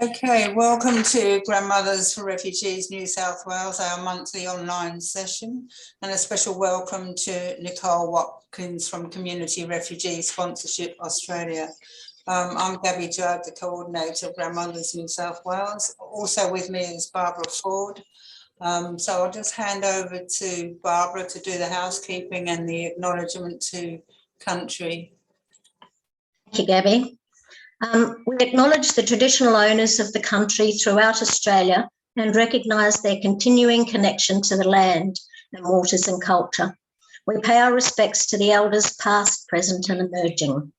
Okay, welcome to Grandmothers for Refugees New South Wales, our monthly online session, and a special welcome to Nicole Watkins from Community Refugee Sponsorship Australia. I'm Gabby Judd, the coordinator of Grandmothers New South Wales. Also with me is Barbara Ford. So I'll just hand over to Barbara to do the housekeeping and the acknowledgement to country. Thank you, Gabby. We acknowledge the traditional owners of the country throughout Australia and recognise their continuing connection to the land and waters and culture. We pay our respects to the elders past, present and emerging.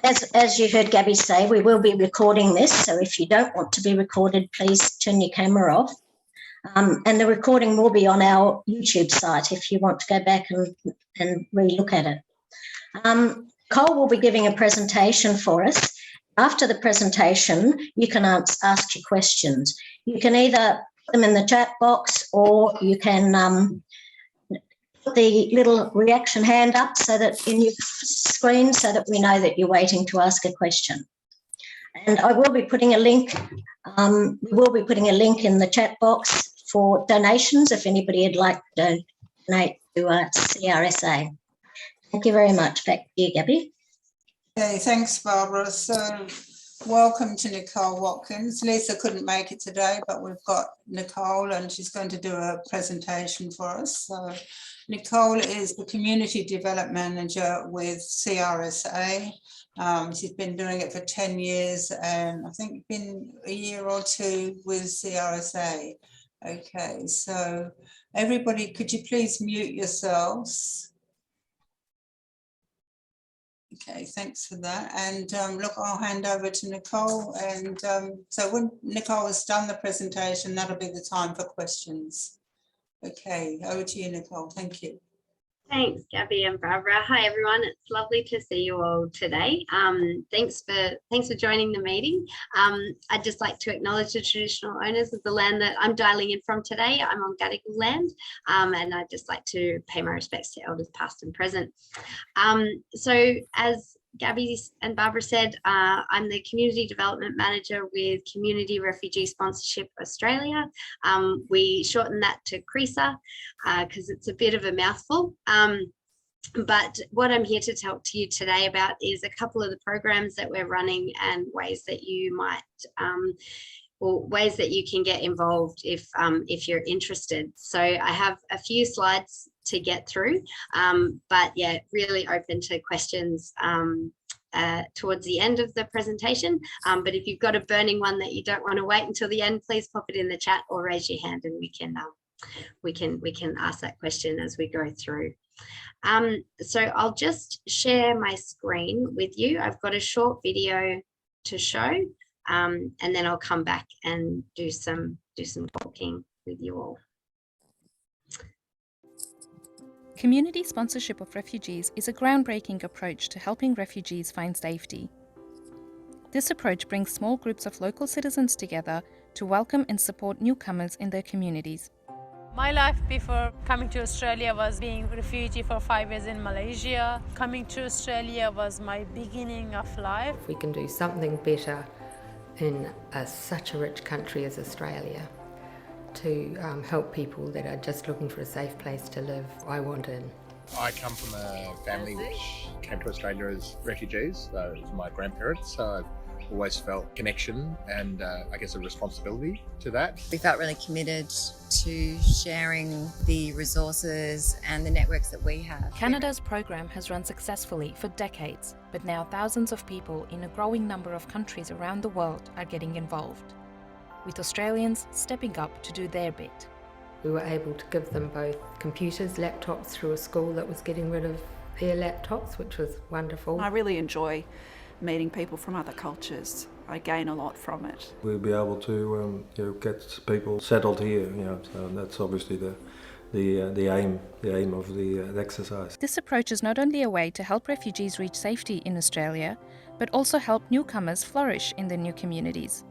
As you heard Gabby say, we will be recording this, so if you don't want to be recorded, please turn your camera off. And the recording will be on our YouTube site if you want to go back and re-look at it. Nicole will be giving a presentation for us. After the presentation, you can ask your questions. You can either put them in the chat box or you can put the little reaction hand up so that in your screen so that we know that you're waiting to ask a question. And I will be putting a link, we will be putting a link in the chat box for donations if anybody would like to donate to CRSA. Thank you very much. Back to you, Gabby. Okay, thanks, Barbara. So welcome to Nicole Watkins. Lisa couldn't make it today, but we've got Nicole and she's going to do a presentation for us. So Nicole is the Community Development Manager with CRSA. She's been doing it for 10 years and I think been a year or two with CRSA. Okay, so everybody, could you please mute yourselves? Okay, thanks for that. And look, I'll hand over to Nicole. And so when Nicole has done the presentation, that'll be the time for questions. Okay, over to you, Nicole. Thank you. Thanks, Gabby and Barbara. Hi, everyone. It's lovely to see you all today. Thanks for joining the meeting. I'd just like to acknowledge the traditional owners of the land that I'm dialing in from today. I'm on Gadigal land, and I'd just like to pay my respects to elders past and present. So as Gabby and Barbara said, I'm the Community Development Manager with Community Refugee Sponsorship Australia. We shorten that to CRSA because it's a bit of a mouthful. But what I'm here to talk to you today about is a couple of the programs that we're running and ways that you might, or ways that you can get involved if you're interested. So I have a few slides to get through, but yeah, really open to questions towards the end of the presentation. But if you've got a burning one that you don't want to wait until the end, please pop it in the chat or raise your hand and we can ask that question as we go through. So I'll just share my screen with you. I've got a short video to show, and then I'll come back and do some talking with you all. Community sponsorship of refugees is a groundbreaking approach to helping refugees find safety. This approach brings small groups of local citizens together to welcome and support newcomers in their communities. My life before coming to Australia was being a refugee for 5 years in Malaysia. Coming to Australia was my beginning of life. If we can do something better in such a rich country as Australia, to help people that are just looking for a safe place to live, I want in. I come from a family which came to Australia as refugees. So it was my grandparents, so I've always felt connection and I guess a responsibility to that. We felt really committed to sharing the resources and the networks that we have. Canada's program has run successfully for decades, but now thousands of people in a growing number of countries around the world are getting involved, with Australians stepping up to do their bit. We were able to give them both computers, laptops through a school that was getting rid of their laptops, which was wonderful. I really enjoy meeting people from other cultures. I gain a lot from it. We'll be able to get people settled here, so that's obviously the aim of the exercise. This approach is not only a way to help refugees reach safety in Australia, but also help newcomers flourish in their new communities.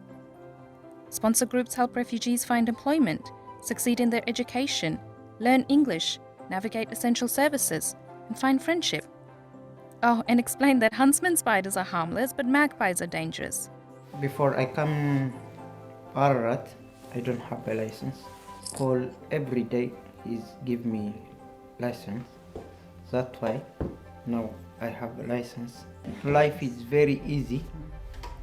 Sponsor groups help refugees find employment, succeed in their education, learn English, navigate essential services, and find friendship. Oh, and explain that huntsman spiders are harmless, but magpies are dangerous. Before I come Ararat, I don't have a license. Call every day is give me license. That's why now I have a license. Life is very easy.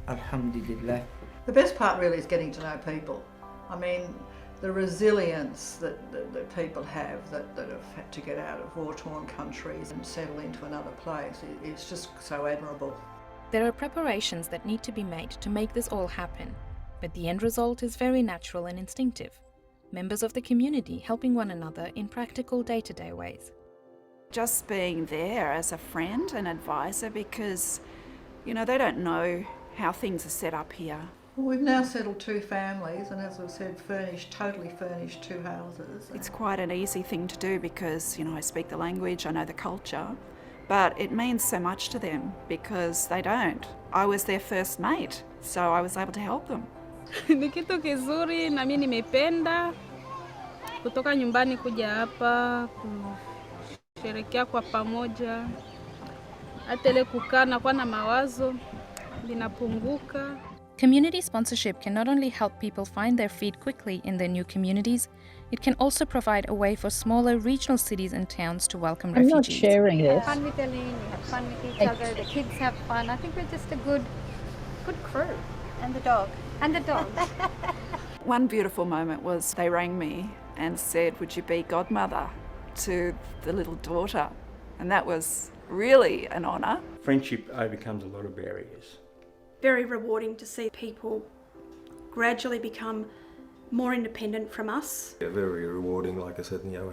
Alhamdulillah. The best part really is getting to know people. I mean, the resilience that people have that have had to get out of war-torn countries and settle into another place is just so admirable. There are preparations that need to be made to make this all happen, but the end result is very natural and instinctive. Members of the community helping one another in practical day-to-day ways. Just being there as a friend and advisor, because, you know, they don't know how things are set up here. Well, we've now settled 2 families and, as I said, totally furnished 2 houses. It's quite an easy thing to do because, you know, I speak the language, I know the culture, but it means so much to them because they don't. I was their first mate, so I was able to help them. Ni kitu kizuri na mimi nimependa kutoka nyumbani kuja hapa kusherehekea kwa pamoja, hata ile kukaa na kuwa na mawazo linapunguka. Community sponsorship can not only help people find their feet quickly in their new communities, it can also provide a way for smaller regional cities and towns to welcome refugees. I'm not sharing this. Fun with Eileen, we have fun with each other, the kids have fun. I think we're just a good crew. And the dog. And the dog. One beautiful moment was they rang me and said, would you be godmother to the little daughter? And that was really an honour. Friendship overcomes a lot of barriers. Very rewarding to see people gradually become more independent from us. Yeah, very rewarding, like I said, you know,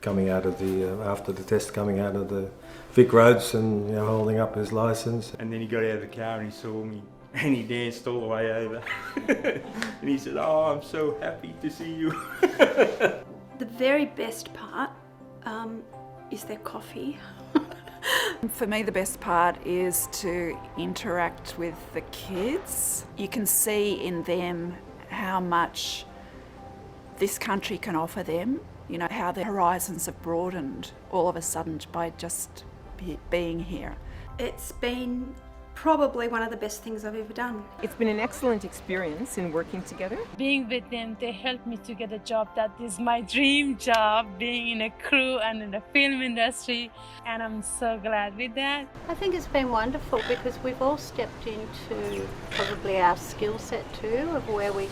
coming out of the, after the test, coming out of the Vic roads and, you know, holding up his licence. And then he got out of the car and he saw me and he danced all the way over. And he said, oh, I'm so happy to see you. The very best part is their coffee. For me, the best part is to interact with the kids. You can see in them how much this country can offer them, you know, how their horizons have broadened all of a sudden by just being here. It's been probably one of the best things I've ever done. It's been an excellent experience in working together. Being with them, they helped me to get a job that is my dream job, being in a crew and in the film industry, and I'm so glad with that. I think it's been wonderful because we've all stepped into probably our skill set too of where we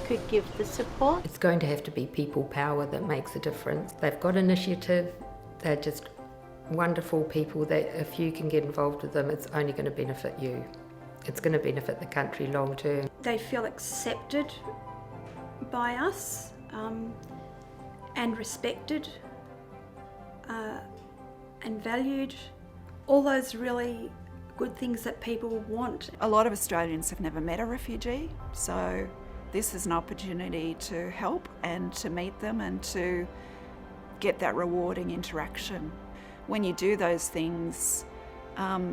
could give the support. It's going to have to be people power that makes a difference. They've got initiative, they're just wonderful people that if you can get involved with them, it's only going to benefit you. It's going to benefit the country long term. They feel accepted by us and respected and valued. All those really good things that people want. A lot of Australians have never met a refugee, so this is an opportunity to help and to meet them and to get that rewarding interaction. When you do those things,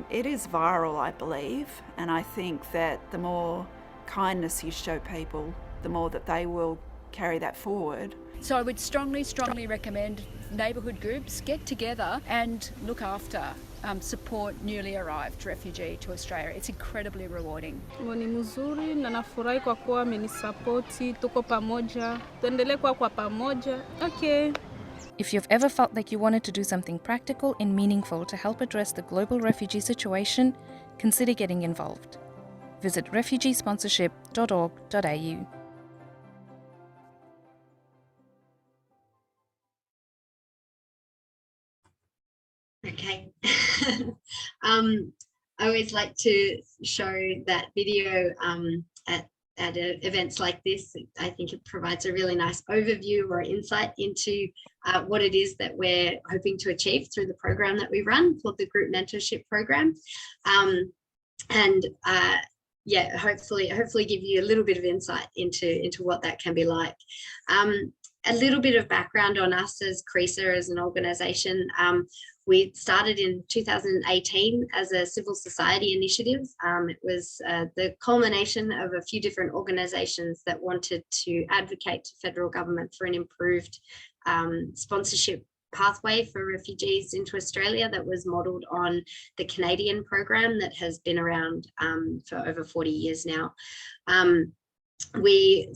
it is viral, I believe, and I think that the more kindness you show people, the more that they will carry that forward. So I would strongly recommend neighbourhood groups get together and look after, support newly arrived refugee to Australia. It's incredibly rewarding. Ni mzuri na nafurahi kwa kuwa amenisapoti, tuko pamoja, tuendelee kwa pamoja. Okay. If you've ever felt like you wanted to do something practical and meaningful to help address the global refugee situation, consider getting involved. Visit refugeesponsorship.org.au. Okay. I always like to show that video at events like this. I think it provides a really nice overview or insight into what it is that we're hoping to achieve through the program that we run called the Group Mentorship Program. Yeah, hopefully give you a little bit of insight into what that can be like. A little bit of background on us as CRSA as an organisation. We started in 2018 as a civil society initiative. It was the culmination of a few different organisations that wanted to advocate to federal government for an improved sponsorship pathway for refugees into Australia that was modelled on the Canadian program that has been around for over 40 years now. We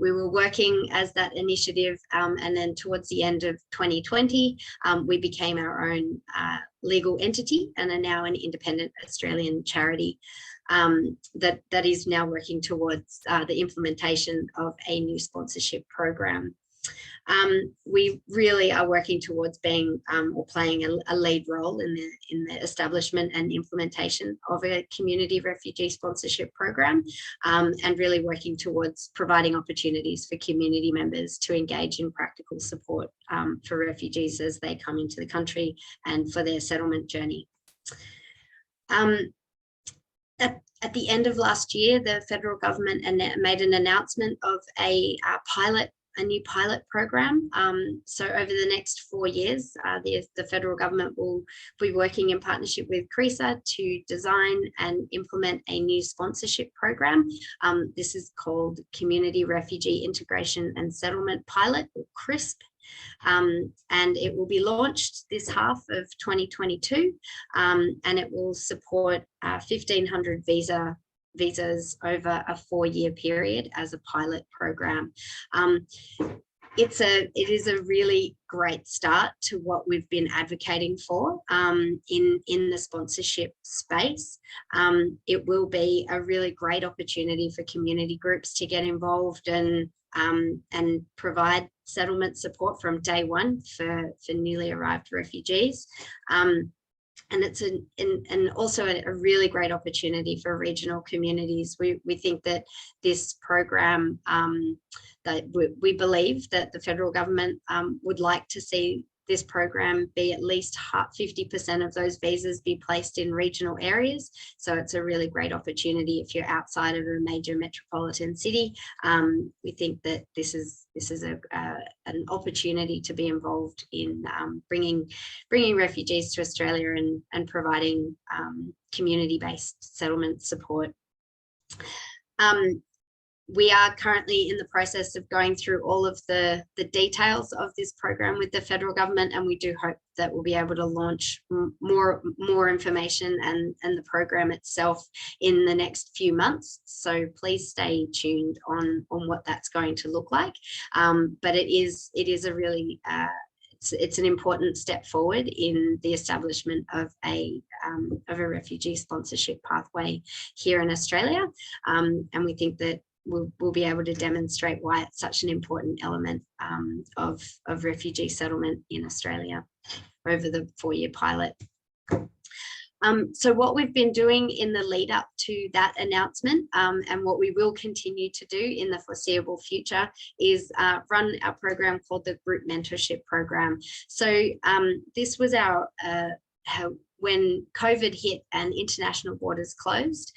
were working as that initiative, and then towards the end of 2020 we became our own legal entity and are now an independent Australian charity that is now working towards the implementation of a new sponsorship program. We really are working towards being or playing a lead role in the establishment and implementation of a community refugee sponsorship program, and really working towards providing opportunities for community members to engage in practical support for refugees as they come into the country and for their settlement journey. At the end of last year, the federal government made an announcement of a new pilot program. So over the next 4 years, the federal government will be working in partnership with CRSA to design and implement a new sponsorship program. This is called Community Refugee Integration and Settlement Pilot, or CRISP. And it will be launched this half of 2022, and it will support 1,500 visas over a 4-year period as a pilot program. It is a really great start to what we've been advocating for in the sponsorship space. It will be a really great opportunity for community groups to get involved and provide settlement support from day one for newly arrived refugees. And it's also a really great opportunity for regional communities. We think that this program, that we believe that the federal government would like to see this program be at least 50% of those visas be placed in regional areas. So it's a really great opportunity if you're outside of a major metropolitan city. We think that this is an opportunity to be involved in bringing refugees to Australia and providing community-based settlement support. We are currently in the process of going through all of the details of this program with the federal government, and we do hope that we'll be able to launch more information and the program itself in the next few months. So please stay tuned on what that's going to look like. But it is a really it's an important step forward in the establishment of a refugee sponsorship pathway here in Australia, and we think that we'll be able to demonstrate why it's such an important element of refugee settlement in Australia over the 4-year pilot. So what we've been doing in the lead up to that announcement, and what we will continue to do in the foreseeable future, is run our program called the Group Mentorship Program. So this was our when COVID hit and international borders closed,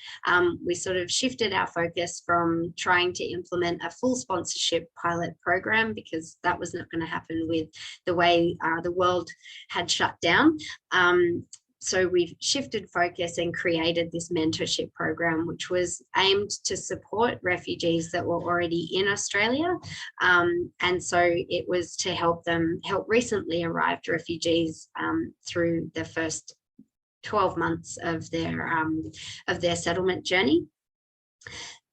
we sort of shifted our focus from trying to implement a full sponsorship pilot program, because that was not going to happen with the way the world had shut down. So we've shifted focus and created this mentorship program, which was aimed to support refugees that were already in Australia. And so it was to help recently arrived refugees through the first 12 months of their settlement journey.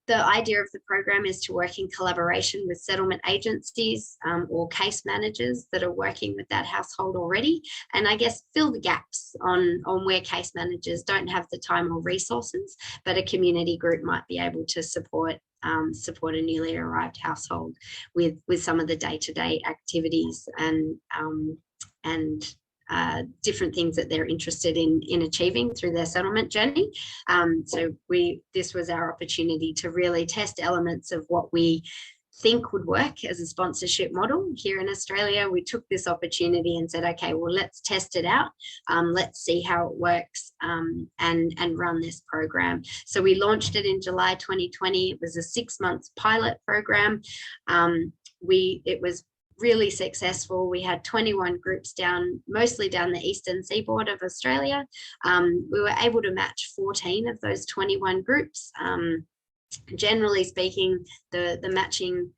The idea of the program is to work in collaboration with settlement agencies or case managers that are working with that household already, and I guess fill the gaps on where case managers don't have the time or resources, but a community group might be able to support a newly arrived household with some of the day-to-day activities and different things that they're interested in achieving through their settlement journey. So this was our opportunity to really test elements of what we think would work as a sponsorship model here in Australia. We took this opportunity and said, okay, well, let's test it out. Let's see how it works and run this program. So we launched it in July 2020. It was a 6-month pilot program. It was really successful. We had 21 groups mostly down the eastern seaboard of Australia. We were able to match 14 of those 21 groups. Generally speaking, the matching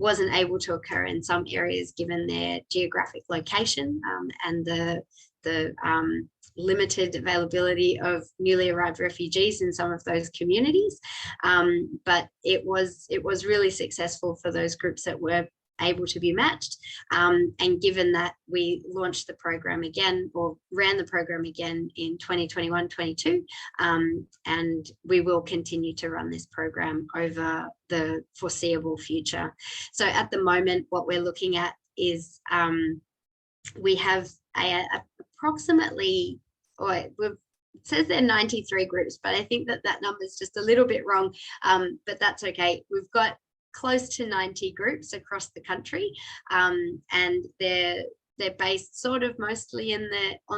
wasn't able to occur in some areas given their geographic location and the limited availability of newly arrived refugees in some of those communities. But it was really successful for those groups that were able to be matched. And given that we launched the program again, or ran the program again in 2021-22, and we will continue to run this program over the foreseeable future. So at the moment, what we're looking at is we have approximately, it says there are 93 groups, but I think that number is just a little bit wrong, but that's okay. We've got close to 90 groups across the country, and they're based sort of mostly on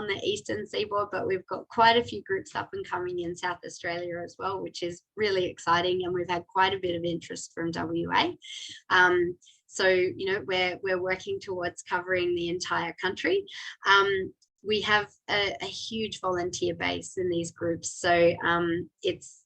the eastern seaboard, but we've got quite a few groups up and coming in South Australia as well, which is really exciting, and we've had quite a bit of interest from WA. So, you know, we're working towards covering the entire country. We have a huge volunteer base in these groups. So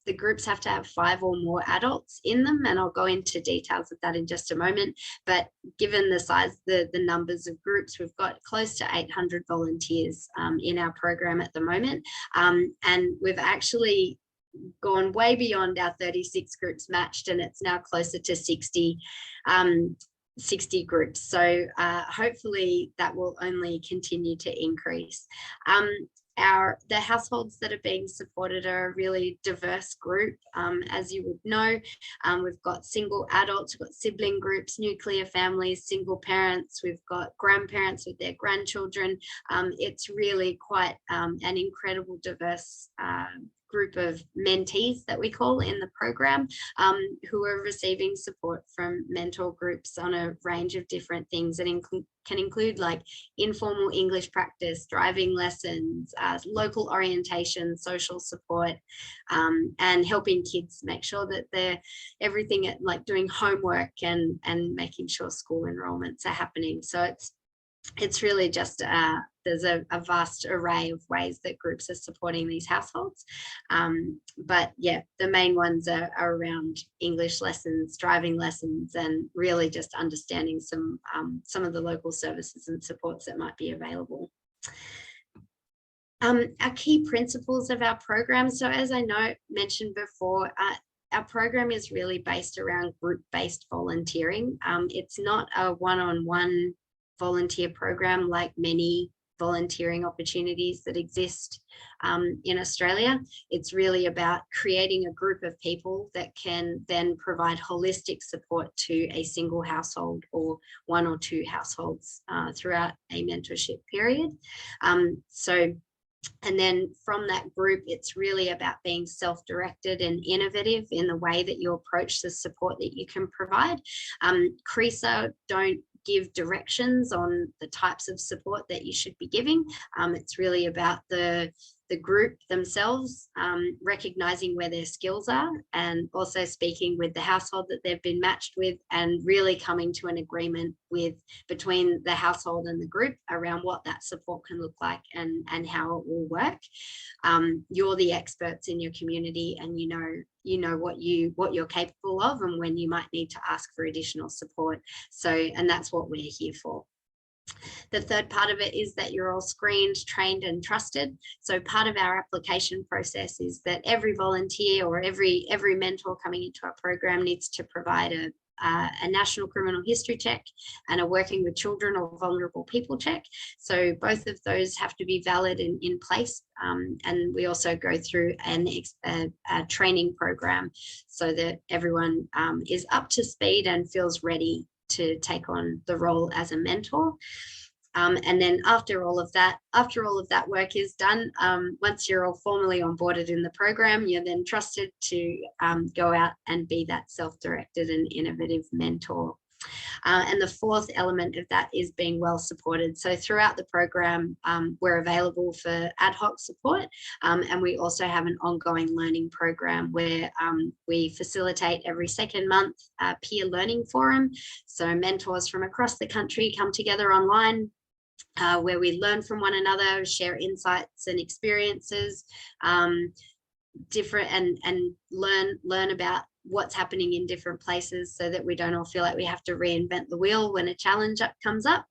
the groups have to have 5 or more adults in them, and I'll go into details of that in just a moment. But given the size, the numbers of groups, we've got close to 800 volunteers in our program at the moment. And we've actually gone way beyond our 36 groups matched, and it's now closer to 60 groups. So hopefully that will only continue to increase. The households that are being supported are a really diverse group. As you would know, we've got single adults, we've got sibling groups, nuclear families, single parents, we've got grandparents with their grandchildren. It's really quite an incredible diverse group of mentees that we call in the program, who are receiving support from mentor groups on a range of different things, and can include like informal English practice, driving lessons, local orientation, social support, and helping kids make sure that they're everything at like doing homework and making sure school enrollments are happening. So it's really just there's a vast array of ways that groups are supporting these households. But yeah, the main ones are around English lessons, driving lessons, and really just understanding some of the local services and supports that might be available. Our key principles of our program. So as I mentioned before, our program is really based around group-based volunteering. It's not a one-on-one volunteer program like many volunteering opportunities that exist in Australia. It's really about creating a group of people that can then provide holistic support to a single household or 1 or 2 households throughout a mentorship period. And then from that group, it's really about being self-directed and innovative in the way that you approach the support that you can provide. CRSA don't give directions on the types of support that you should be giving. It's really about the group themselves, recognizing where their skills are, and also speaking with the household that they've been matched with, and really coming to an agreement between the household and the group around what that support can look like and how it will work. You're the experts in your community, and you know what you're capable of and when you might need to ask for additional support. And that's what we're here for. The third part of it is that you're all screened, trained and trusted. So part of our application process is that every volunteer or every mentor coming into our program needs to provide a national criminal history check and a working with children or vulnerable people check. So both of those have to be valid and in place. And we also go through a training program so that everyone is up to speed and feels ready to take on the role as a mentor. And then after all of that work is done, once you're all formally onboarded in the program, you're then trusted to go out and be that self-directed and innovative mentor. And the fourth element of that is being well supported. So throughout the program, we're available for ad hoc support, and we also have an ongoing learning program where we facilitate every second month a peer learning forum. So mentors from across the country come together online, where we learn from one another, share insights and experiences, and learn about what's happening in different places so that we don't all feel like we have to reinvent the wheel when a challenge comes up.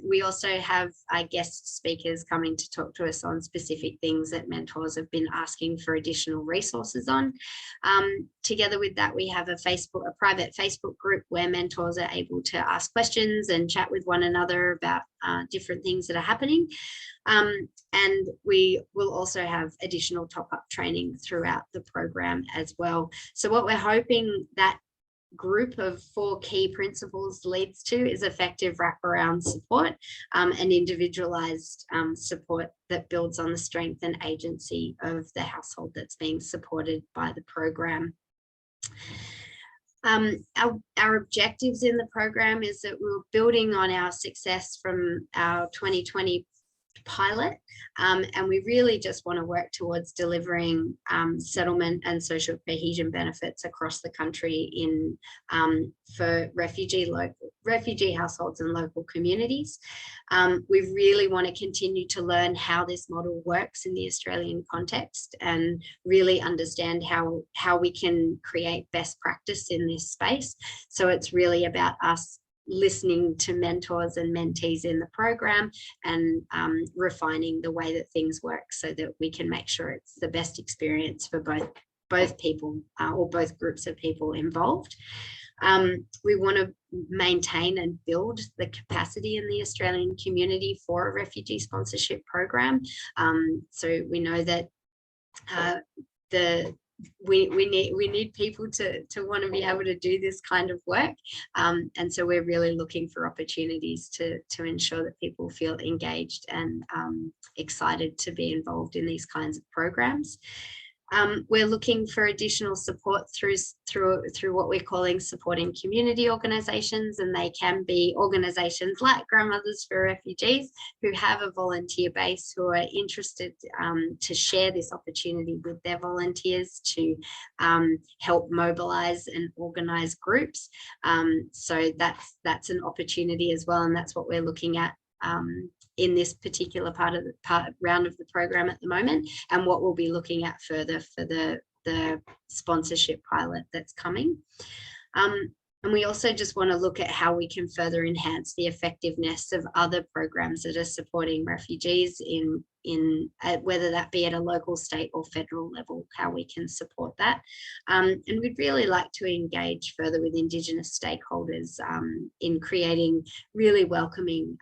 We also have guest speakers coming to talk to us on specific things that mentors have been asking for additional resources on. Together with that, we have a private Facebook group where mentors are able to ask questions and chat with one another about different things that are happening. And we will also have additional top-up training throughout the program as well. So what we're hoping that group of 4 key principles leads to is effective wraparound support and individualized support that builds on the strength and agency of the household that's being supported by the program. Our objectives in the program is that we're building on our success from our 2020 pilot, and we really just want to work towards delivering settlement and social cohesion benefits across the country for refugee households and local communities. We really want to continue to learn how this model works in the Australian context and really understand how we can create best practice in this space. So it's really about us listening to mentors and mentees in the program and refining the way that things work so that we can make sure it's the best experience for both people or both groups of people involved. We want to maintain and build the capacity in the Australian community for a refugee sponsorship program. So we know that we need people to want to be able to do this kind of work, and so we're really looking for opportunities to ensure that people feel engaged and excited to be involved in these kinds of programs. We're looking for additional support through what we're calling supporting community organisations, and they can be organisations like Grandmothers for Refugees who have a volunteer base who are interested to share this opportunity with their volunteers to help mobilise and organise groups. So that's an opportunity as well, and that's what we're looking at in this particular round of the program at the moment, and what we'll be looking at further for the sponsorship pilot that's coming. And we also just want to look at how we can further enhance the effectiveness of other programs that are supporting refugees in whether that be at a local, state or federal level, how we can support that. And we'd really like to engage further with Indigenous stakeholders in creating really welcoming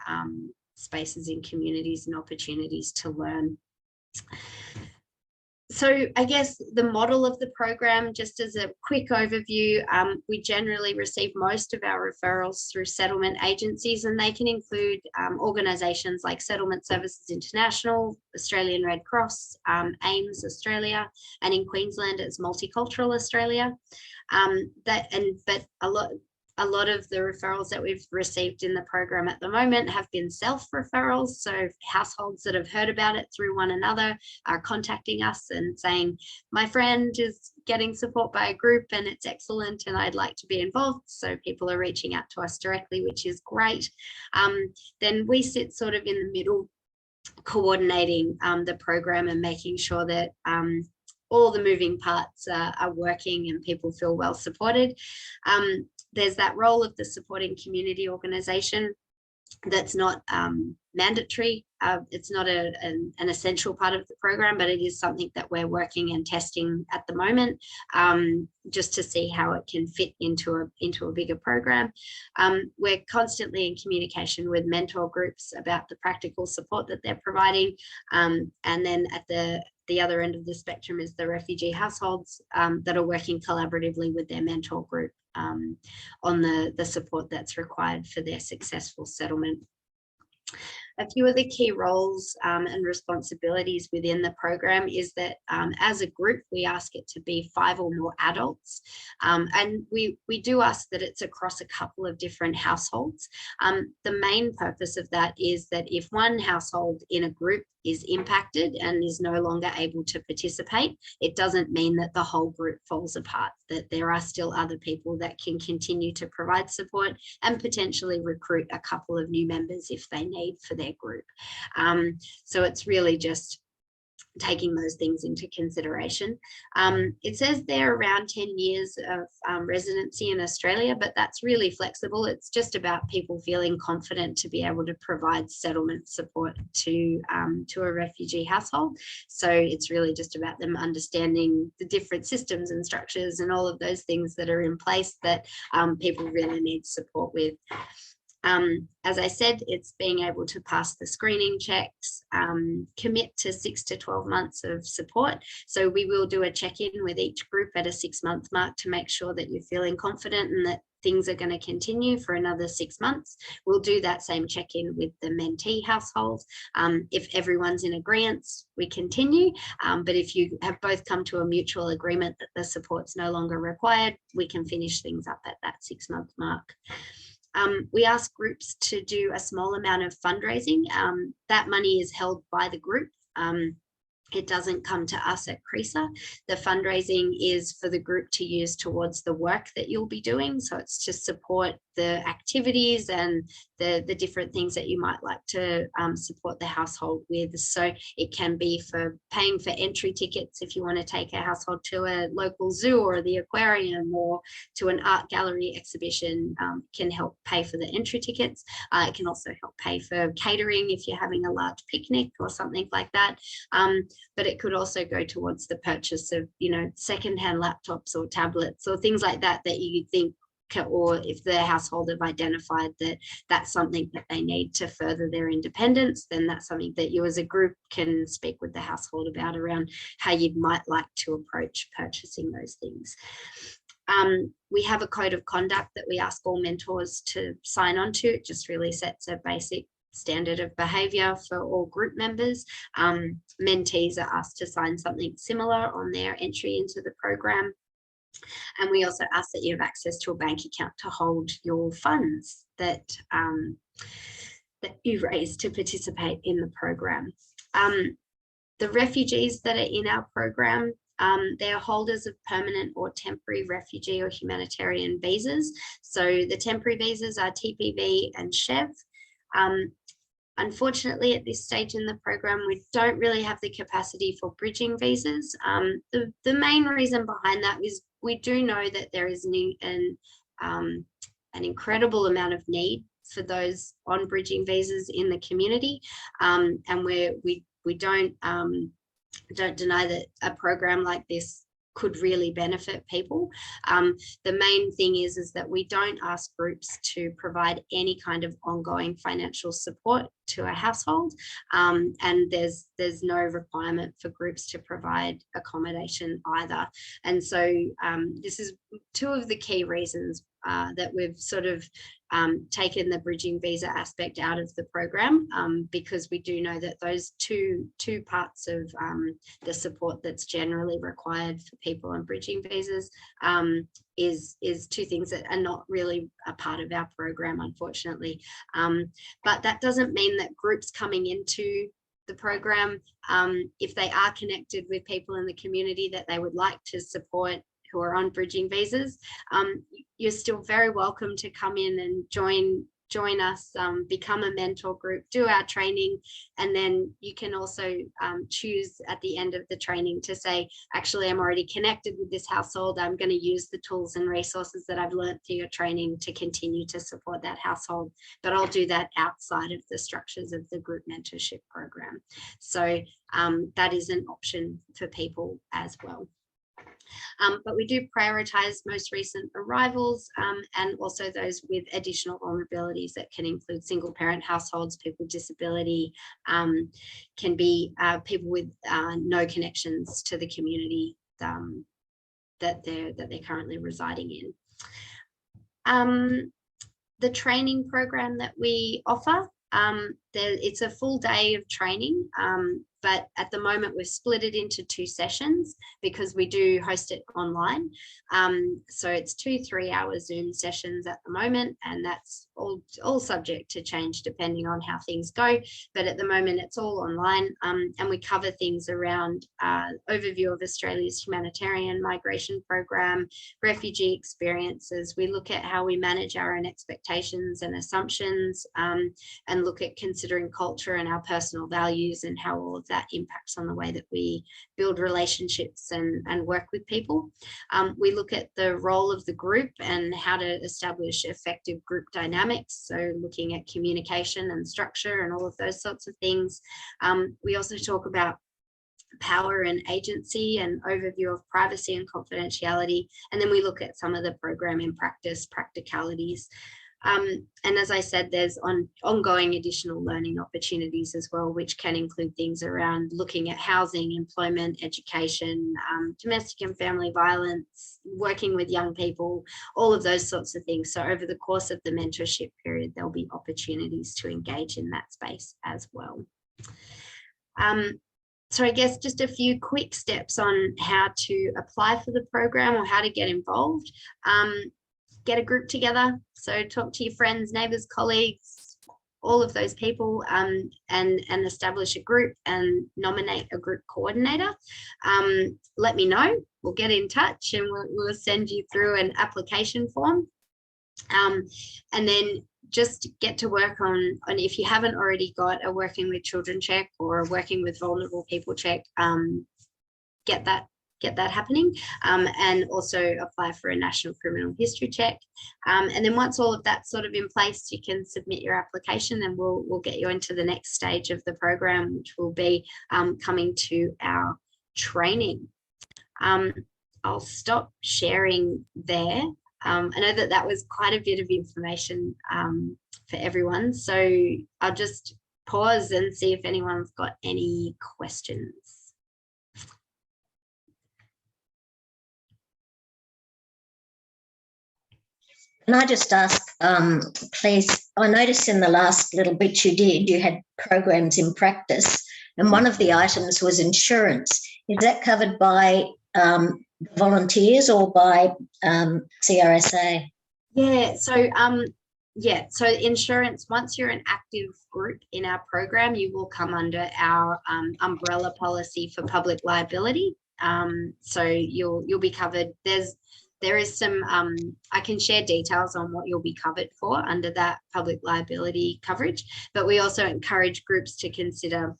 spaces in communities and opportunities to learn. So I guess the model of the program, just as a quick overview, we generally receive most of our referrals through settlement agencies, and they can include organisations like Settlement Services International, Australian Red Cross, AIMS Australia, and in Queensland it's Multicultural Australia. But a lot of the referrals that we've received in the program at the moment have been self-referrals. So households that have heard about it through one another are contacting us and saying, my friend is getting support by a group and it's excellent and I'd like to be involved. So people are reaching out to us directly, which is great. Then we sit sort of in the middle, coordinating the program and making sure that all the moving parts are working and people feel well supported. There's that role of the supporting community organisation that's not mandatory. It's not an essential part of the program, but it is something that we're working and testing at the moment, just to see how it can fit into a bigger program. We're constantly in communication with mentor groups about the practical support that they're providing, and then at the other end of the spectrum is the refugee households that are working collaboratively with their mentor group on the support that's required for their successful settlement. A few of the key roles and responsibilities within the program is that as a group, we ask it to be 5 or more adults. And we do ask that it's across a couple of different households. The main purpose of that is that if one household in a group is impacted and is no longer able to participate, it doesn't mean that the whole group falls apart, that there are still other people that can continue to provide support and potentially recruit a couple of new members if they need for their group. So it's really just taking those things into consideration. It says they're around 10 years of residency in Australia, but that's really flexible. It's just about people feeling confident to be able to provide settlement support to a refugee household. So it's really just about them understanding the different systems and structures and all of those things that are in place that people really need support with. As I said, it's being able to pass the screening checks, commit to 6 to 12 months of support. So we will do a check-in with each group at a 6-month mark to make sure that you're feeling confident and that things are going to continue for another 6 months. We'll do that same check-in with the mentee household. If everyone's in agreement, we continue. But if you have both come to a mutual agreement that the support's no longer required, we can finish things up at that 6-month mark. We ask groups to do a small amount of fundraising. That money is held by the group. It doesn't come to us at CRSA. The fundraising is for the group to use towards the work that you'll be doing. So it's to support the activities and the different things that you might like to support the household with. So it can be for paying for entry tickets if you want to take a household to a local zoo or the aquarium or to an art gallery exhibition, can help pay for the entry tickets. It can also help pay for catering if you're having a large picnic or something like that. But it could also go towards the purchase of, secondhand laptops or tablets or things like that that you think, or if the household have identified that that's something that they need to further their independence, then that's something that you as a group can speak with the household about around how you might like to approach purchasing those things. We have a code of conduct that we ask all mentors to sign on to. It just really sets a basic standard of behaviour for all group members. Mentees are asked to sign something similar on their entry into the program. And we also ask that you have access to a bank account to hold your funds that you raise to participate in the program. The refugees that are in our program, they are holders of permanent or temporary refugee or humanitarian visas. So the temporary visas are TPV and CHEV. Unfortunately, at this stage in the program, we don't really have the capacity for bridging visas. The main reason behind that is we do know that there is an incredible amount of need for those on bridging visas in the community, and we don't deny that a program like this could really benefit people. The main thing is that we don't ask groups to provide any kind of ongoing financial support to a household, and there's no requirement for groups to provide accommodation either. And so this is two of the key reasons that we've sort of taken the bridging visa aspect out of the program, because we do know that those two parts of the support that's generally required for people on bridging visas is two things that are not really a part of our program, unfortunately. But that doesn't mean that groups coming into the program, if they are connected with people in the community that they would like to support who are on bridging visas, you're still very welcome to come in and join us, become a mentor group, do our training, and then you can also choose at the end of the training to say, actually, I'm already connected with this household. I'm going to use the tools and resources that I've learned through your training to continue to support that household, but I'll do that outside of the structures of the group mentorship program. So that is an option for people as well. But we do prioritise most recent arrivals and also those with additional vulnerabilities that can include single parent households, people with disability, can be people with no connections to the community that they're currently residing in. The training program that we offer, it's a full day of training, but at the moment we've split it into 2 sessions because we do host it online. So it's 2 3-hour Zoom sessions at the moment, and that's all subject to change depending on how things go, but at the moment it's all online, and we cover things around overview of Australia's humanitarian migration program, refugee experiences. We look at how we manage our own expectations and assumptions, and look at considering culture and our personal values and how all of that impacts on the way that we build relationships and work with people. We look at the role of the group and how to establish effective group dynamics, so looking at communication and structure and all of those sorts of things. We also talk about power and agency and overview of privacy and confidentiality, and then we look at some of the program in practice practicalities. And as I said, there's ongoing additional learning opportunities as well, which can include things around looking at housing, employment, education, domestic and family violence, working with young people, all of those sorts of things. So over the course of the mentorship period, there'll be opportunities to engage in that space as well. So I guess just a few quick steps on how to apply for the program or how to get involved. Get a group together, so talk to your friends, neighbours, colleagues, all of those people, and establish a group and nominate a group coordinator. Let me know, we'll get in touch and we'll send you through an application form, and then just get to work on if you haven't already got a Working with Children check or a Working with Vulnerable People check, get that happening, and also apply for a National Criminal History check. And then once all of that's sort of in place, you can submit your application and we'll get you into the next stage of the program, which will be coming to our training. I'll stop sharing there. I know that was quite a bit of information for everyone, so I'll just pause and see if anyone's got any questions. Can I just ask, please, I noticed in the last little bit you had programs in practice, and one of the items was insurance. Is that covered by volunteers or by CRSA? Yeah, so insurance, once you're an active group in our program, you will come under our umbrella policy for public liability. So you'll be covered. There is some, I can share details on what you'll be covered for under that public liability coverage, but we also encourage groups to consider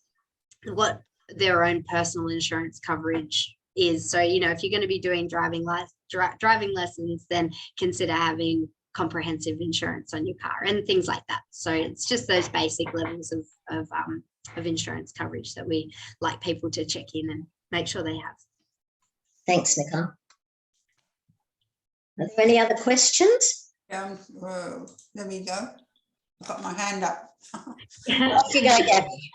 what their own personal insurance coverage is. So, you know, if you're going to be doing driving lessons, then consider having comprehensive insurance on your car and things like that. So it's just those basic levels of insurance coverage that we like people to check in and make sure they have. Thanks, Nicole. Are there any other questions? Let me go. I've got my hand up. Off you go, Gabby.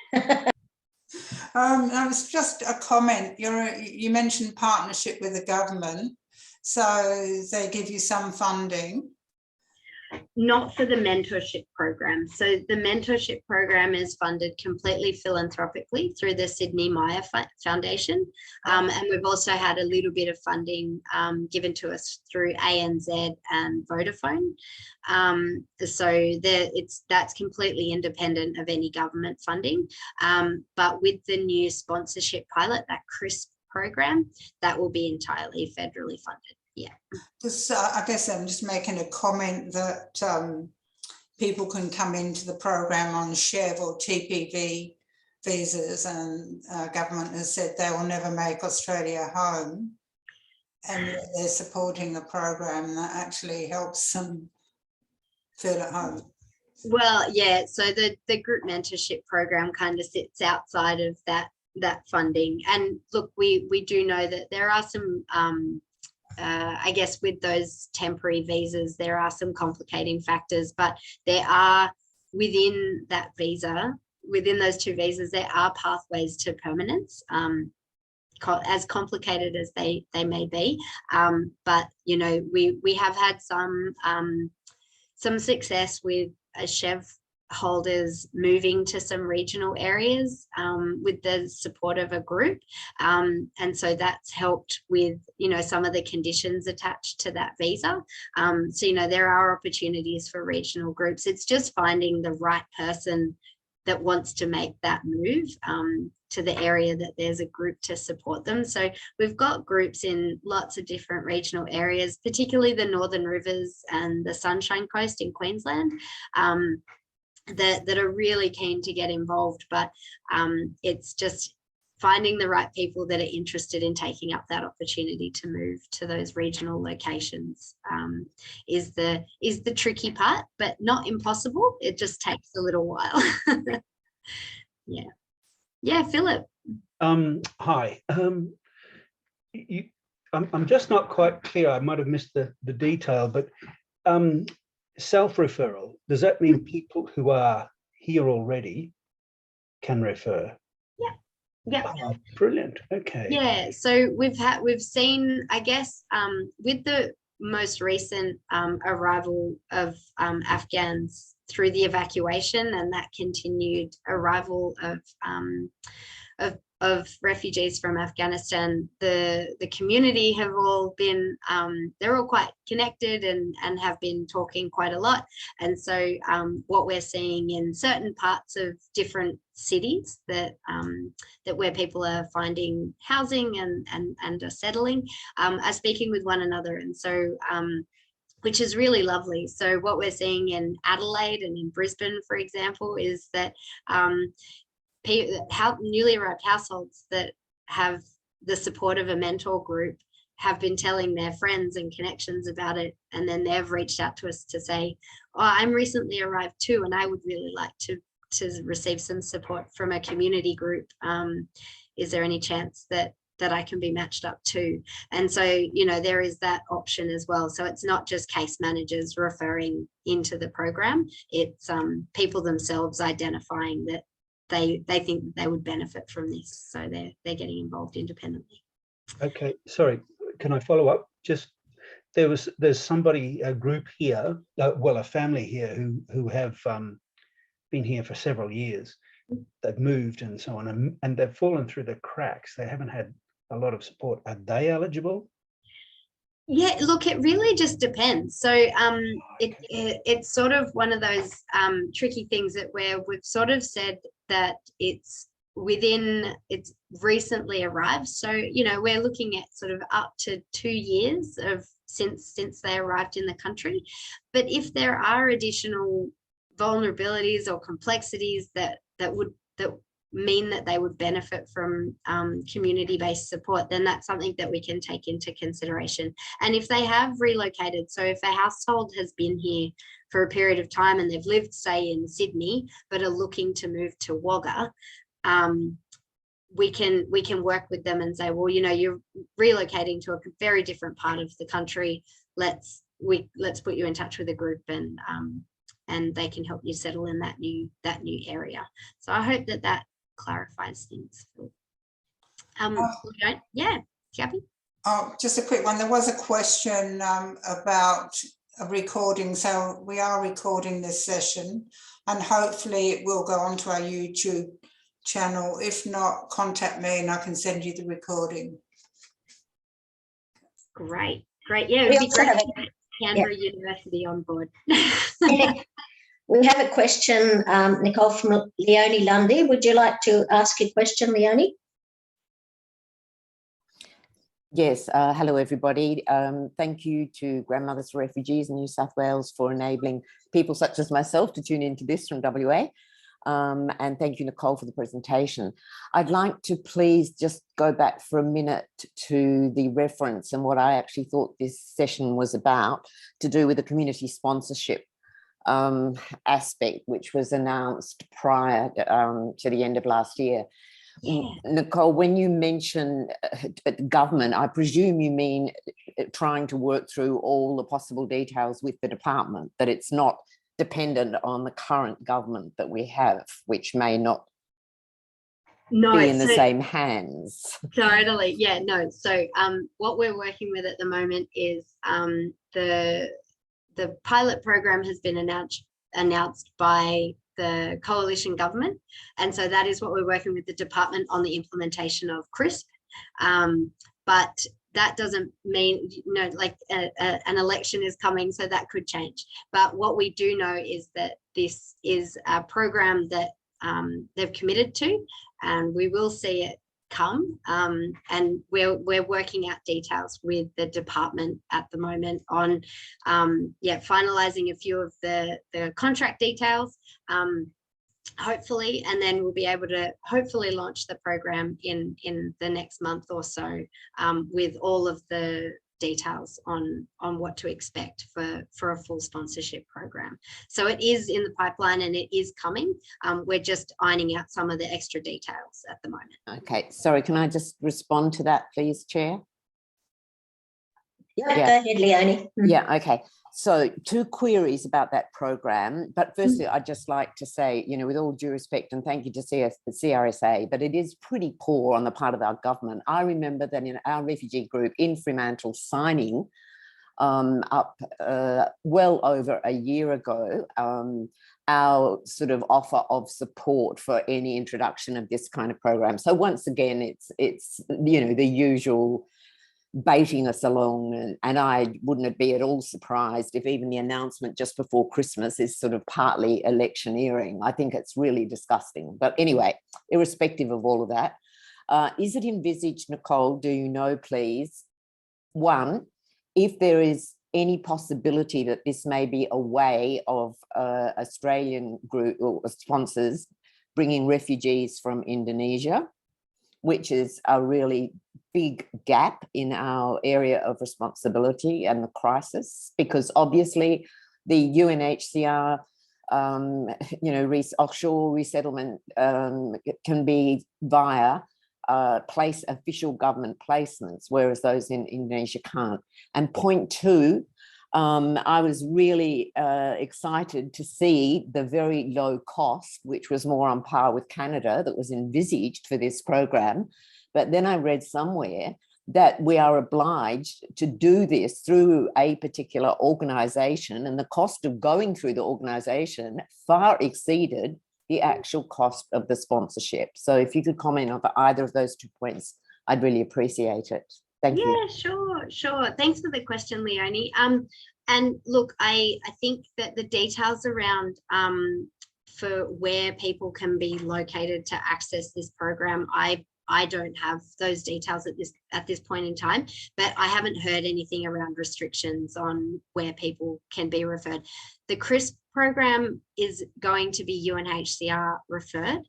That was just a comment. You mentioned partnership with the government, so they give you some funding. Not for the mentorship program. So the mentorship program is funded completely philanthropically through the Sydney Maya Foundation. And we've also had a little bit of funding given to us through ANZ and Vodafone. So that's completely independent of any government funding. But with the new sponsorship pilot, that CRSA program, that will be entirely federally funded. Yeah. I guess I'm just making a comment that people can come into the program on SHEV or TPV visas, and government has said they will never make Australia home, and they're supporting a program that actually helps them feel at home. Well, yeah, so the group mentorship program kind of sits outside of that funding. And look, we do know that there are some I guess with those temporary visas, there are some complicating factors, but there are within that visa, within those two visas, there are pathways to permanence, as complicated as they may be. But, you know, we have had some success with a SHEV holders moving to some regional areas with the support of a group, and so that's helped with, you know, some of the conditions attached to that visa. So, you know, there are opportunities for regional groups. It's just finding the right person that wants to make that move to the area that there's a group to support them. So we've got groups in lots of different regional areas, particularly the Northern Rivers and the Sunshine Coast in Queensland, that are really keen to get involved, but it's just finding the right people that are interested in taking up that opportunity to move to those regional locations is the tricky part, but not impossible. It just takes a little while. Yeah, Philip. Hi. I'm just not quite clear. I might have missed the detail, but self-referral, does that mean people who are here already can refer? Yeah. Oh, brilliant. Okay. Yeah, so we've seen, I guess, with the most recent arrival of Afghans through the evacuation and that continued arrival of refugees from Afghanistan, the community have all been, they're all quite connected and have been talking quite a lot. And so what we're seeing in certain parts of different cities that where people are finding housing and are settling, are speaking with one another. And so which is really lovely. So what we're seeing in Adelaide and in Brisbane, for example, is that newly arrived households that have the support of a mentor group have been telling their friends and connections about it, and then they've reached out to us to say, oh, I'm recently arrived too, and I would really like to receive some support from a community group. Is there any chance that I can be matched up to? And so, you know, there is that option as well. So it's not just case managers referring into the program, it's people themselves identifying that they think they would benefit from this, so they're getting involved independently. Okay, sorry, can I follow up? Just there's somebody, a group here, well, a family here who have been here for several years. They've moved and so on, and they've fallen through the cracks. They haven't had a lot of support. Are they eligible? Yeah, look, it really just depends. So it's sort of one of those tricky things that where we've sort of said that it's recently arrived. So, you know, we're looking at sort of up to 2 years of since they arrived in the country. But if there are additional vulnerabilities or complexities that mean that they would benefit from community-based support, then that's something that we can take into consideration. And if they have relocated, so if a household has been here for a period of time and they've lived, say, in Sydney, but are looking to move to Wagga, we can work with them and say, well, you know, you're relocating to a very different part of the country. Let's put you in touch with a group and they can help you settle in that new area. So I hope that clarifies things. Yeah, Gabby? Oh, just a quick one. There was a question about a recording. So we are recording this session and hopefully it will go onto our YouTube channel. If not, contact me and I can send you the recording. Great. Yeah, it would be great to get Canberra University on board. We have a question, Nicole, from Leonie Lundy. Would you like to ask a question, Leonie? Yes, hello everybody. Thank you to Grandmothers for Refugees in New South Wales for enabling people such as myself to tune into this from WA. And thank you, Nicole, for the presentation. I'd like to please just go back for a minute to the reference and what I actually thought this session was about, to do with the community sponsorship aspect, which was announced prior to the end of last year. Yeah. Nicole, when you mention government, I presume you mean trying to work through all the possible details with the department, that it's not dependent on the current government that we have, which may not be in the same hands. Totally, yeah, no. So what we're working with at the moment is the pilot program has been announced by the coalition government. And so that is what we're working with the department on, the implementation of CRSP. But that doesn't mean, like an election is coming, so that could change. But what we do know is that this is a program that they've committed to, and we will see it come. And we're working out details with the department at the moment on finalizing a few of the contract details, hopefully, and then we'll be able to hopefully launch the program in the next month or so, with all of the details on what to expect for a full sponsorship program. So it is in the pipeline and it is coming. We're just ironing out some of the extra details at the moment. Okay, sorry, can I just respond to that, please, Chair? Yeah, go ahead, Leonie. Yeah, okay. So 2 queries about that program. But firstly, I'd just like to say, with all due respect, and thank you to CRSA, but it is pretty poor on the part of our government. I remember that in our refugee group in Fremantle signing up well over a year ago, our sort of offer of support for any introduction of this kind of program. So once again, it's the usual baiting us along, and I wouldn't be at all surprised if even the announcement just before Christmas is sort of partly electioneering. I think it's really disgusting. But anyway, irrespective of all of that, is it envisaged, Nicole, do you know, please, 1, if there is any possibility that this may be a way of Australian group or sponsors bringing refugees from Indonesia, which is a really big gap in our area of responsibility and the crisis, because obviously the UNHCR, offshore resettlement can be via official government placements, whereas those in Indonesia can't. And point 2, I was really excited to see the very low cost, which was more on par with Canada, that was envisaged for this program. But then I read somewhere that we are obliged to do this through a particular organisation, and the cost of going through the organisation far exceeded the actual cost of the sponsorship. So if you could comment on either of those 2 points, I'd really appreciate it. Thank you. Yeah, sure. Thanks for the question, Leonie. And look, I think that the details around for where people can be located to access this program, I don't have those details at this point in time, but I haven't heard anything around restrictions on where people can be referred. The CRSP program is going to be UNHCR referred,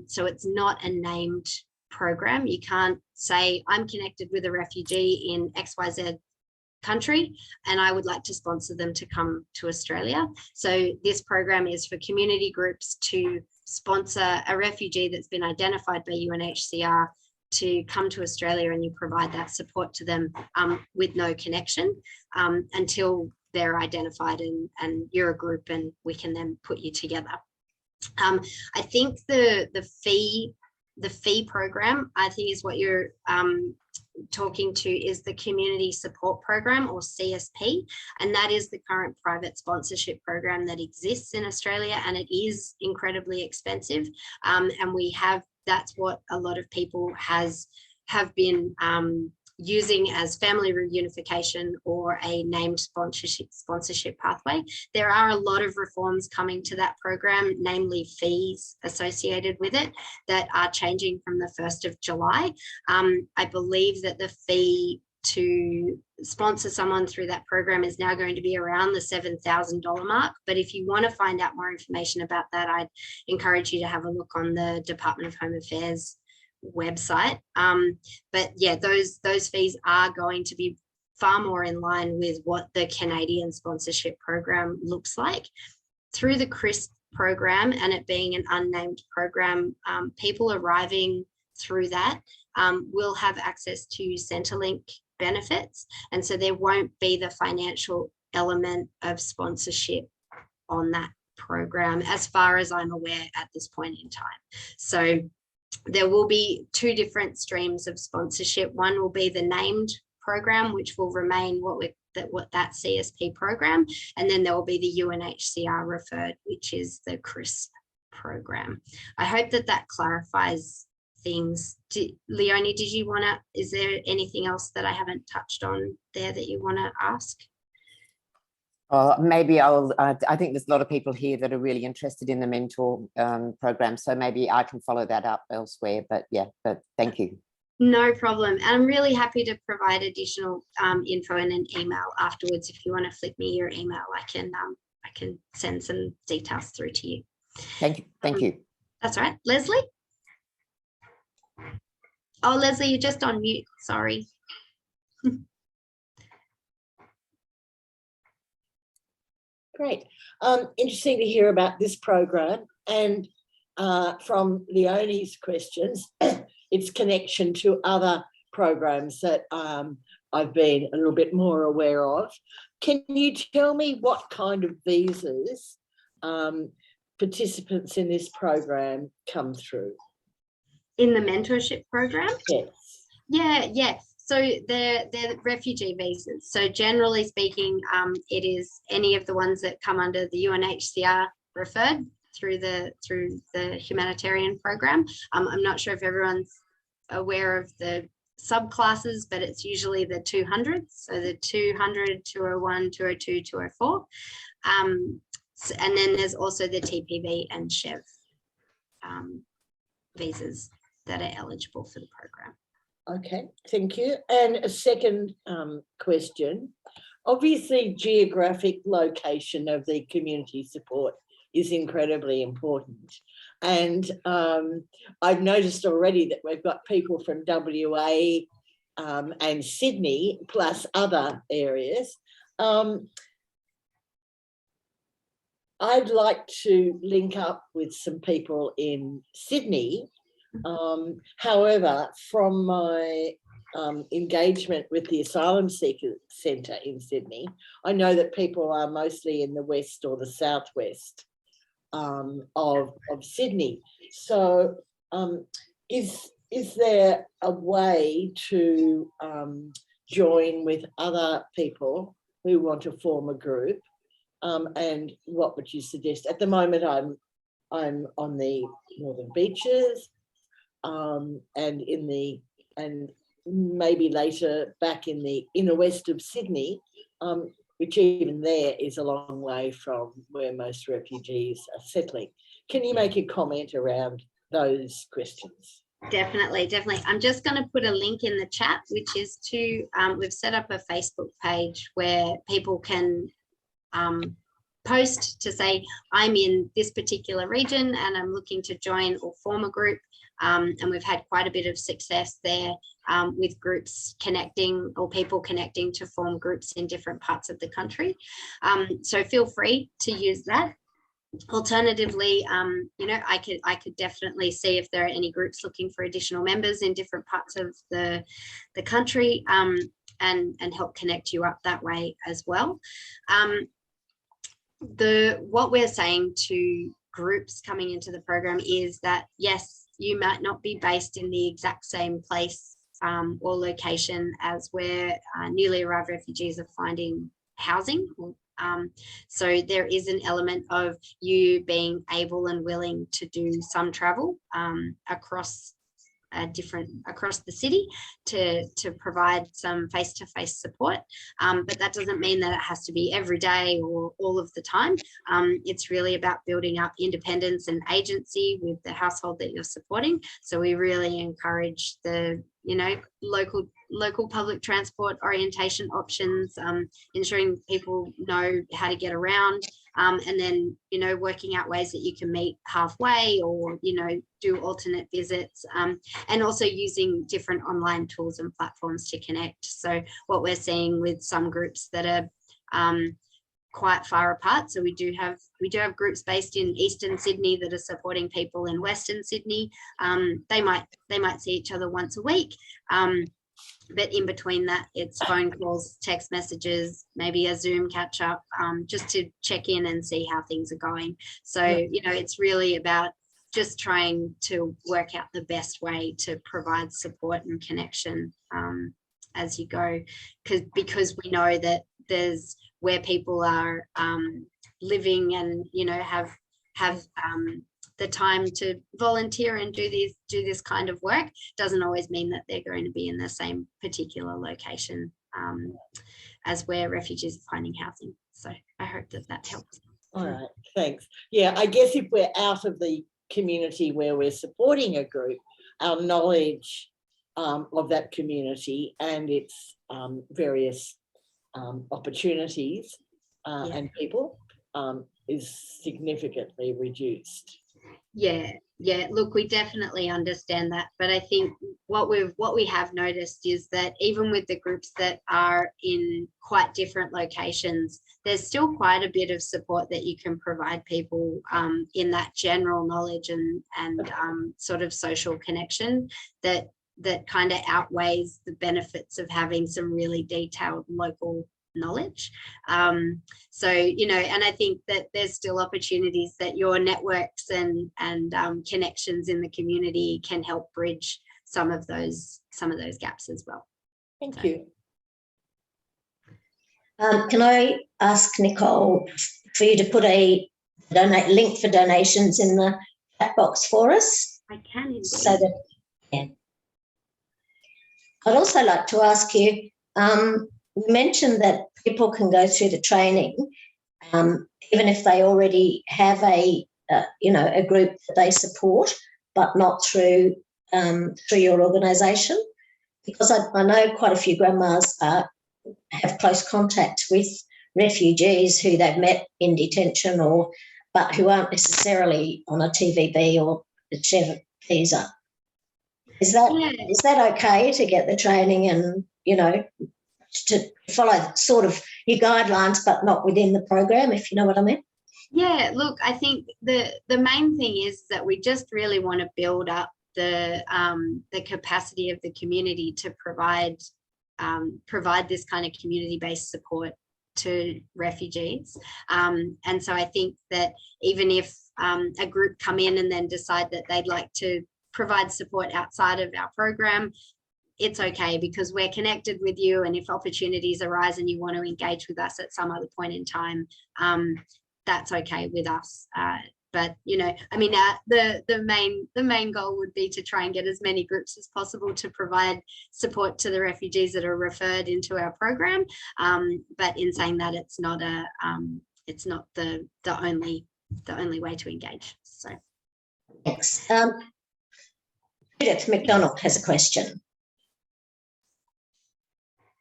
so it's not a named program. You can't say, I'm connected with a refugee in XYZ country and I would like to sponsor them to come to Australia. So this program is for community groups to sponsor a refugee that's been identified by UNHCR to come to Australia, and you provide that support to them with no connection until they're identified and you're a group and we can then put you together. I think the fee program, I think, is what you're talking to, is the Community Support Program, or CSP, and that is the current private sponsorship program that exists in Australia, and it is incredibly expensive, and that's what a lot of people have been using as family reunification or a named sponsorship pathway. There are a lot of reforms coming to that program, namely fees associated with it, that are changing from the 1st of July. I believe that the fee to sponsor someone through that program is now going to be around the $7,000 mark. But if you want to find out more information about that, I'd encourage you to have a look on the Department of Home Affairs website. But yeah, those fees are going to be far more in line with what the Canadian sponsorship program looks like. Through the CRSP program, and it being an unnamed program, people arriving through that will have access to Centrelink benefits, and so there won't be the financial element of sponsorship on that program, as far as I'm aware at this point in time. So there will be 2 different streams of sponsorship. One will be the named program, which will remain what we're that CSP program, and then there will be the UNHCR referred, which is the CRSA program. I hope that clarifies things. Leonie, did you want to, is there anything else that I haven't touched on there that you want to ask? Maybe I think there's a lot of people here that are really interested in the mentor program, so maybe I can follow that up elsewhere, but thank you. No problem. And I'm really happy to provide additional info in an email afterwards. If you want to flick me your email, I can send some details through to you. Thank you. Thank you. That's right. Leslie? Oh, Leslie, you're just on mute. Sorry. Great. Interesting to hear about this program, and from Leonie's questions, its connection to other programs that I've been a little bit more aware of. Can you tell me what kind of visas participants in this program come through? In the mentorship program? Yes. Yeah. So they're refugee visas. So generally speaking, it is any of the ones that come under the UNHCR referred through the humanitarian program. I'm not sure if everyone's aware of the subclasses, but it's usually the 200s. So the 200, 201, 202, 204. And then there's also the TPV and Chev visas that are eligible for the program. Okay, thank you. And a second question. Obviously, geographic location of the community support is incredibly important. And I've noticed already that we've got people from WA and Sydney, plus other areas. I'd like to link up with some people in Sydney. However, from my engagement with the Asylum Seeker Centre in Sydney, I know that people are mostly in the west or the southwest of Sydney. So is there a way to join with other people who want to form a group? And what would you suggest? At the moment, I'm on the Northern Beaches, and maybe later back in the inner west of Sydney, which even there is a long way from where most refugees are settling. Can you make a comment around those questions? Definitely. I'm just going to put a link in the chat, which is to, we've set up a Facebook page where people can post to say, I'm in this particular region and I'm looking to join or form a group. And we've had quite a bit of success there with groups connecting or people connecting to form groups in different parts of the country. So feel free to use that. Alternatively, I could definitely see if there are any groups looking for additional members in different parts of the country, and help connect you up that way as well. What we're saying to groups coming into the program is that, yes, you might not be based in the exact same place or location as where newly arrived refugees are finding housing. So there is an element of you being able and willing to do some travel across the city to provide some face-to-face support, but that doesn't mean that it has to be every day or all of the time. It's really about building up independence and agency with the household that you're supporting. So we really encourage the local public transport orientation options, ensuring people know how to get around, and then working out ways that you can meet halfway or do alternate visits, and also using different online tools and platforms to connect. So what we're seeing with some groups that are quite far apart, so we do have groups based in Eastern Sydney that are supporting people in Western Sydney. They might see each other once a week, but in between that, it's phone calls, text messages, maybe a Zoom catch up, just to check in and see how things are going. So it's really about just trying to work out the best way to provide support and connection as you go, because we know that there's where people are living and, you know, have the time to volunteer and do this kind of work, doesn't always mean that they're going to be in the same particular location as where refugees are finding housing. So I hope that helps. All right, thanks. Yeah, I guess if we're out of the community where we're supporting a group, our knowledge of that community and its various opportunities and people is significantly reduced. Yeah, look, we definitely understand that, but I think what we have noticed is that even with the groups that are in quite different locations, there's still quite a bit of support that you can provide people in that general knowledge and sort of social connection that kind of outweighs the benefits of having some really detailed local knowledge. So, you know, and I think that there's still opportunities that your networks and connections in the community can help bridge some of those gaps as well. Thank you. Can I ask Nicole for you to put a link for donations in the chat box for us? I can indeed. So that, yeah. I'd also like to ask you, you mentioned that people can go through the training, even if they already have a group that they support, but not through your organisation. Because I know quite a few grandmas have close contact with refugees who they've met in detention but who aren't necessarily on a TVB or a Chev visa. Is that okay to get the training and, you know, to follow sort of your guidelines, but not within the program, if you know what I mean? Yeah, look, I think the main thing is that we just really want to build up the capacity of the community to provide this kind of community-based support to refugees. And so I think that even if a group come in and then decide that they'd like to provide support outside of our program, it's okay, because we're connected with you, and if opportunities arise and you want to engage with us at some other point in time, that's okay with us. But, you know, I mean, the main goal would be to try and get as many groups as possible to provide support to the refugees that are referred into our program. But in saying that, it's not the only way to engage. So thanks. Judith McDonald has a question.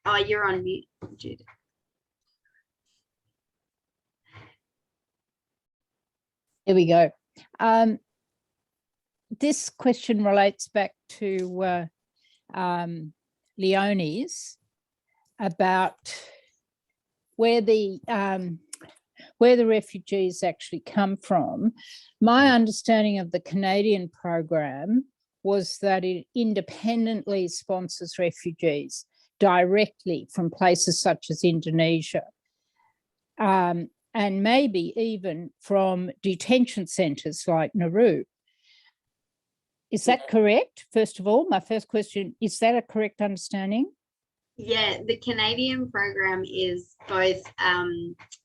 Oh, you're on mute, Judith. Here we go. This question relates back to Leonie's about where the refugees actually come from. My understanding of the Canadian program was that it independently sponsors refugees directly from places such as Indonesia, and maybe even from detention centres like Nauru. Is that correct? First of all, my first question, is that a correct understanding? Yeah, the Canadian program is both,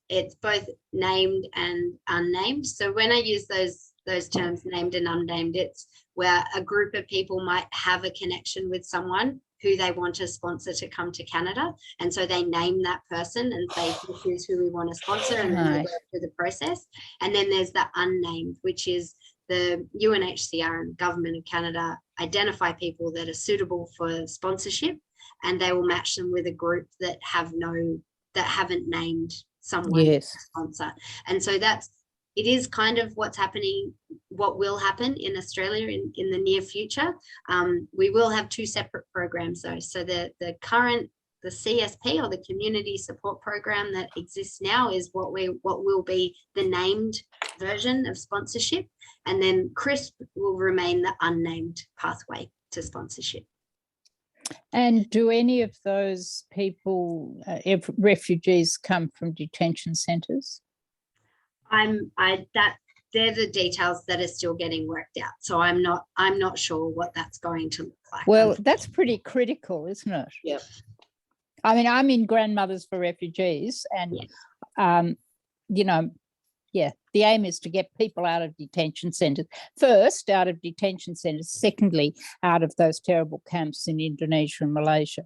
it's both named and unnamed. So when I use those terms, named and unnamed, it's where a group of people might have a connection with someone who they want to sponsor to come to Canada. And so they name that person and say, this is who we want to sponsor, and then they go through the process. And then there's the unnamed, which is the UNHCR and Government of Canada identify people that are suitable for sponsorship, and they will match them with a group that haven't named someone to sponsor. And so it is kind of what's happening, what will happen in Australia in the near future. We will have two separate programs though. So the CSP, or the Community Support Program that exists now, is what will be the named version of sponsorship, and then CRSP will remain the unnamed pathway to sponsorship. And do any of those people, refugees, come from detention centres? They're the details that are still getting worked out. So I'm not sure what that's going to look like. Well, that's pretty critical, isn't it? Yep. I mean, I'm in Grandmothers for Refugees, and you know, the aim is to get people out of detention centres. First, out of detention centres. Secondly, out of those terrible camps in Indonesia and Malaysia.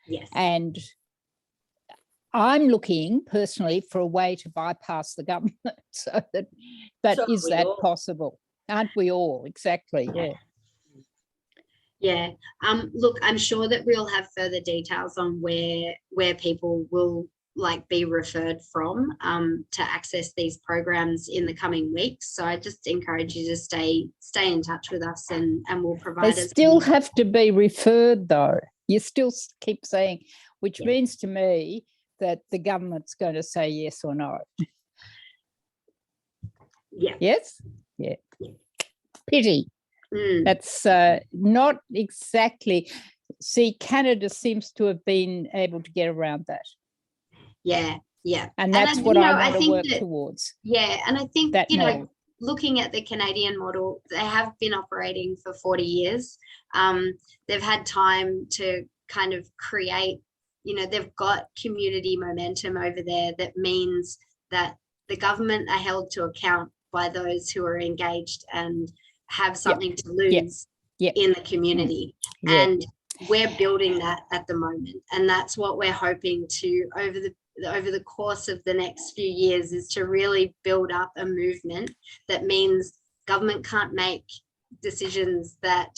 Yes. And I'm looking personally for a way to bypass the government. So that, but So is that possible? Aren't we all? Exactly. Yeah. Yeah. Look, I'm sure that we'll have further details on where people will be referred from to access these programs in the coming weeks. So I just encourage you to stay in touch with us, and we'll provide. They still have to be referred, though. You still keep saying, which means to me that the government's going to say yes or no. Yeah. Yes? Yeah. Pity. That's not exactly. See, Canada seems to have been able to get around that. Yeah. And that's what I want to work towards. Yeah. And I think, that model. Looking at the Canadian model, they have been operating for 40 years. They've had time to kind of create, they've got community momentum over there that means that the government are held to account by those who are engaged and have something to lose in the community. And we're building that at the moment. And that's what we're hoping to, over the course of the next few years, is to really build up a movement that means government can't make decisions that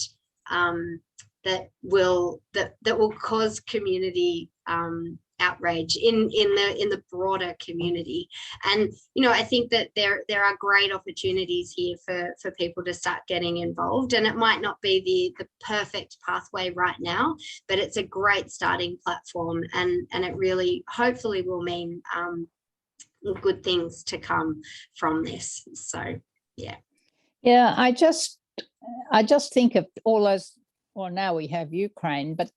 will cause community outrage in the broader community. And I think that there are great opportunities here for people to start getting involved, and it might not be the perfect pathway right now, but it's a great starting platform, and it really hopefully will mean good things to come from this. So I just think of all those. Well, now we have Ukraine, but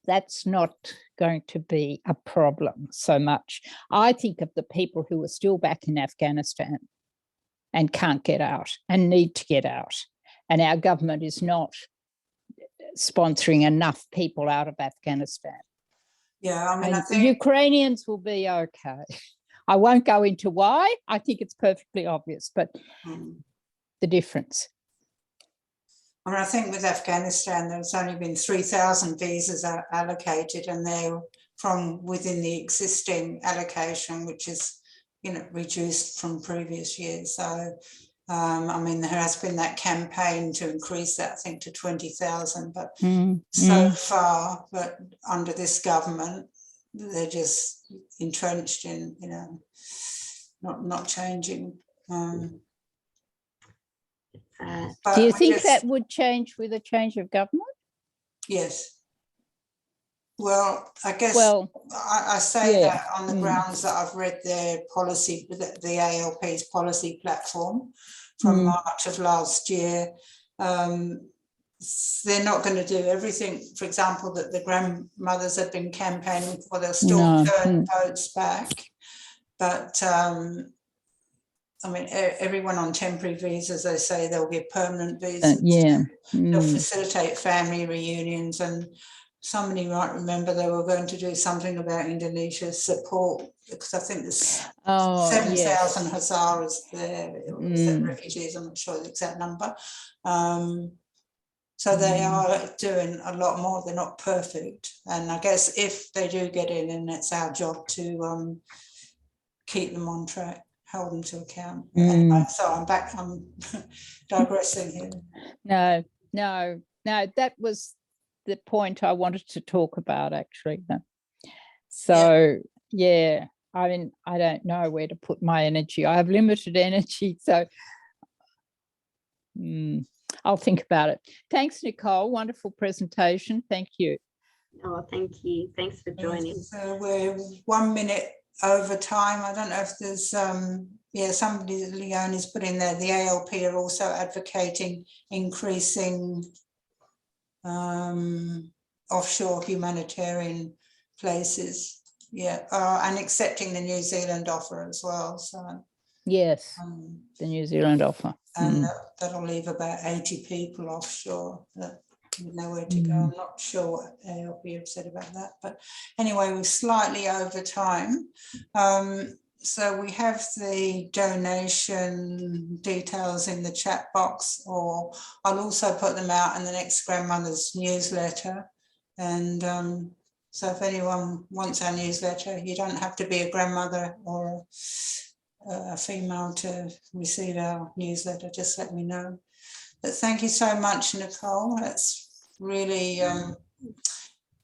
that's not going to be a problem so much. I think of the people who are still back in Afghanistan and can't get out and need to get out. And our government is not sponsoring enough people out of Afghanistan. Yeah, I mean, I think Ukrainians will be okay. I won't go into why. I think it's perfectly obvious, but the difference. I mean, I think with Afghanistan, there's only been 3,000 visas allocated, and they're from within the existing allocation, which is, reduced from previous years. So, I mean, there has been that campaign to increase that, I think, to 20,000, but so far, but under this government, they're just entrenched in, not changing. Do you think that would change with a change of government? Yes. Well, I guess I say that on the grounds that I've read their policy, the ALP's policy platform from March of last year. They're not going to do everything, for example, that the grandmothers have been campaigning for. They'll still turn votes back. But I mean, everyone on temporary visas, they say they'll give permanent visas. They'll facilitate family reunions, and somebody might remember they were going to do something about Indonesia's support, because I think there's 7,000 Hazaras there, refugees, I'm not sure the exact number. So they are doing a lot more. They're not perfect. And I guess if they do get in, and it's our job to keep them on track, hold them to account. Anyway, so I'm digressing here. No, that was the point I wanted to talk about, actually. So, I mean, I don't know where to put my energy. I have limited energy, so I'll think about it. Thanks, Nicole. Wonderful presentation. Thank you. Oh, thank you. Thanks for joining. So we're 1 minute over time. I don't know if there's somebody, Leonie's put in there, the ALP are also advocating increasing offshore humanitarian places, and accepting the New Zealand offer as well. So yes, the New Zealand offer, and that'll leave about 80 people offshore. didn't know where to go. I'm not sure what ALP have said about that, but anyway, we're slightly over time. So we have the donation details in the chat box, or I'll also put them out in the next Grandmother's newsletter. And so if anyone wants our newsletter, you don't have to be a grandmother or a female to receive our newsletter, just let me know. But thank you so much, Nicole. That's really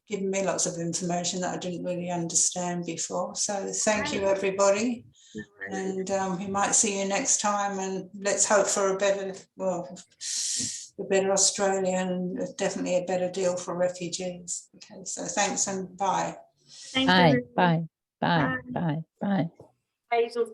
given me lots of information that I didn't really understand before. So thank you, everybody. And we might see you next time, and let's hope for a better, well, a better Australia and definitely a better deal for refugees. Okay, so thanks and bye. Bye, bye, bye, bye, bye. Hazel.